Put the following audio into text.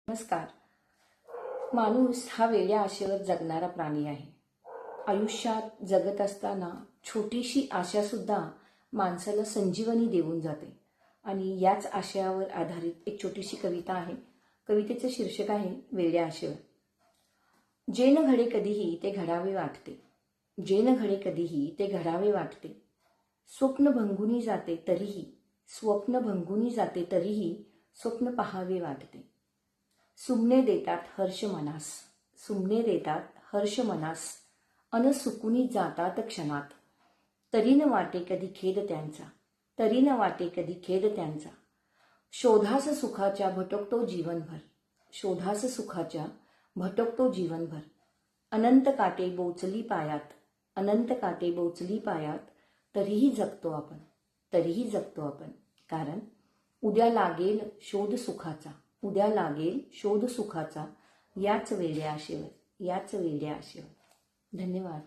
नमस्कार. माणूस हा वेड्या आशेवर जगणारा प्राणी आहे. आयुष्यात जगत असताना छोटीशी आशा सुद्धा माणसाला संजीवनी देऊन जाते आणि याच आशयावर आधारित एक छोटीशी कविता आहे. कवितेचं शीर्षक आहे वेड्या आशेवर. जे न घडे कधीही ते घडावे वाटते, जे न घडे कधीही ते घडावे वाटते. स्वप्न भंगुनी जाते तरीही, स्वप्न भंगुनी जाते तरीही स्वप्न पहावे वाटते. सुमने देतात हर्ष मनास, सुमने देतात हर्ष मनास, अन सुकुनी जातात क्षणात. तरी न वाटे कधी खेद त्यांचा, तरी न वाटे कधी खेद त्यांचा. शोधास सुखाच्या भटकतो जीवनभर, शोधास सुखाच्या भटकतो जीवनभर. अनंत काटे बोचली पायात, अनंत काटे बोचली पायात. तरीही जगतो आपण, तरीही जगतो आपण. कारण उद्या लागेल शोध सुखाचा, उद्या लागेल शोध सुखाचा. याच वेड्या आशेवर, याच वेड्या आशेवर. धन्यवाद.